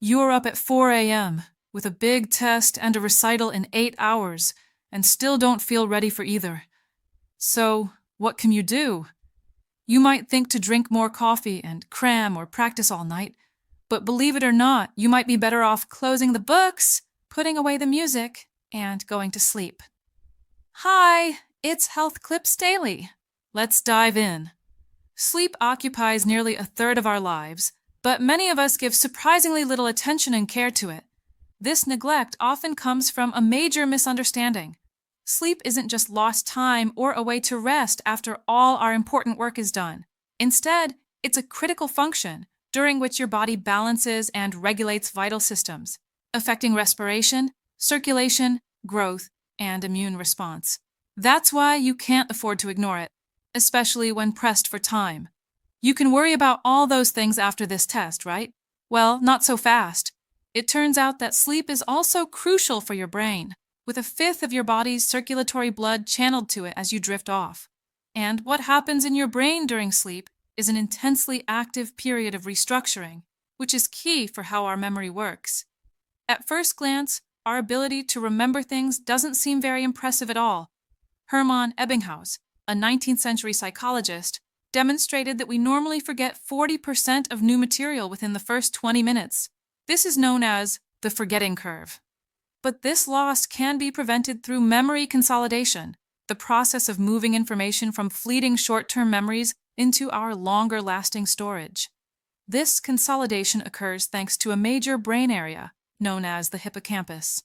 You're up at 4 a.m. with a big test and a recital in 8 hours and still don't feel ready for either. So, what can you do? You might think to drink more coffee and cram or practice all night, but believe it or not, you might be better off closing the books, putting away the music, and going to sleep. Hi, it's Health Clips Daily. Let's dive in. Sleep occupies nearly a third of our lives, but many of us give surprisingly little attention and care to it. This neglect often comes from a major misunderstanding. Sleep isn't just lost time or a way to rest after all our important work is done. Instead, it's a critical function during which your body balances and regulates vital systems, affecting respiration, circulation, growth, and immune response. That's why you can't afford to ignore it, especially when pressed for time. You can worry about all those things after this test, right? Well, not so fast. It turns out that sleep is also crucial for your brain, with a fifth of your body's circulatory blood channeled to it as you drift off. And what happens in your brain during sleep is an intensely active period of restructuring, which is key for how our memory works. At first glance, our ability to remember things doesn't seem very impressive at all. Hermann Ebbinghaus, a 19th century psychologist, demonstrated that we normally forget 40% of new material within the first 20 minutes. This is known as the forgetting curve. But this loss can be prevented through memory consolidation, the process of moving information from fleeting short-term memories into our longer-lasting storage. This consolidation occurs thanks to a major brain area known as the hippocampus.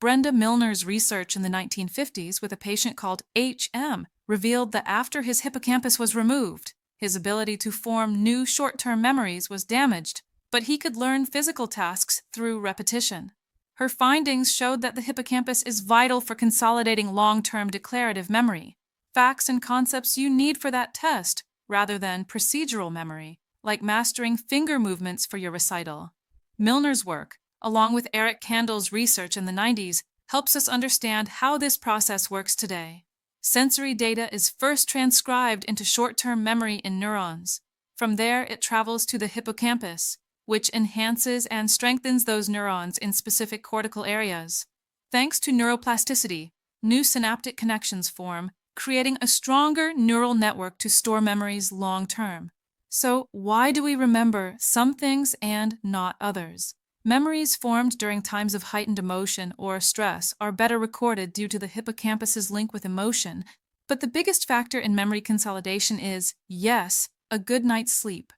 Brenda Milner's research in the 1950s with a patient called H.M. revealed that after his hippocampus was removed, his ability to form new short-term memories was damaged, but he could learn physical tasks through repetition. Her findings showed that the hippocampus is vital for consolidating long-term declarative memory, facts and concepts you need for that test, rather than procedural memory, like mastering finger movements for your recital. Milner's work, along with Eric Kandel's research in the 90s, helps us understand how this process works today. Sensory data is first transcribed into short-term memory in neurons. From there, it travels to the hippocampus, which enhances and strengthens those neurons in specific cortical areas. Thanks to neuroplasticity, new synaptic connections form, creating a stronger neural network to store memories long-term. So, why do we remember some things and not others? Memories formed during times of heightened emotion or stress are better recorded due to the hippocampus's link with emotion, but the biggest factor in memory consolidation is, yes, a good night's sleep.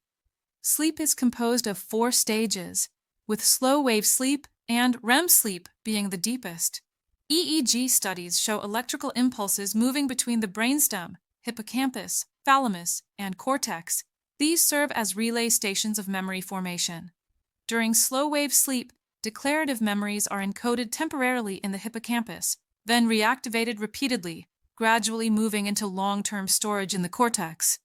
Sleep is composed of 4 stages, with slow-wave sleep and REM sleep being the deepest. EEG studies show electrical impulses moving between the brainstem, hippocampus, thalamus, and cortex. These serve as relay stations of memory formation. During slow-wave sleep, declarative memories are encoded temporarily in the hippocampus, then reactivated repeatedly, gradually moving into long-term storage in the cortex.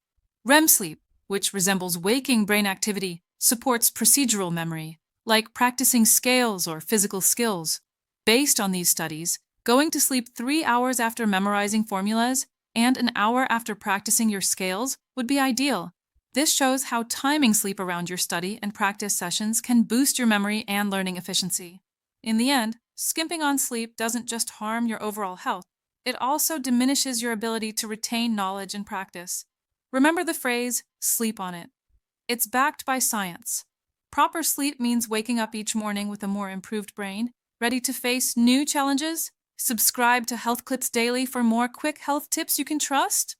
REM sleep, which resembles waking brain activity, supports procedural memory, like practicing scales or physical skills. Based on these studies, going to sleep 3 hours after memorizing formulas and an hour after practicing your scales would be ideal. This shows how timing sleep around your study and practice sessions can boost your memory and learning efficiency. In the end, skimping on sleep doesn't just harm your overall health, it also diminishes your ability to retain knowledge and practice. Remember the phrase, sleep on it. It's backed by science. Proper sleep means waking up each morning with a more improved brain, ready to face new challenges. Subscribe to Health Clips Daily for more quick health tips you can trust.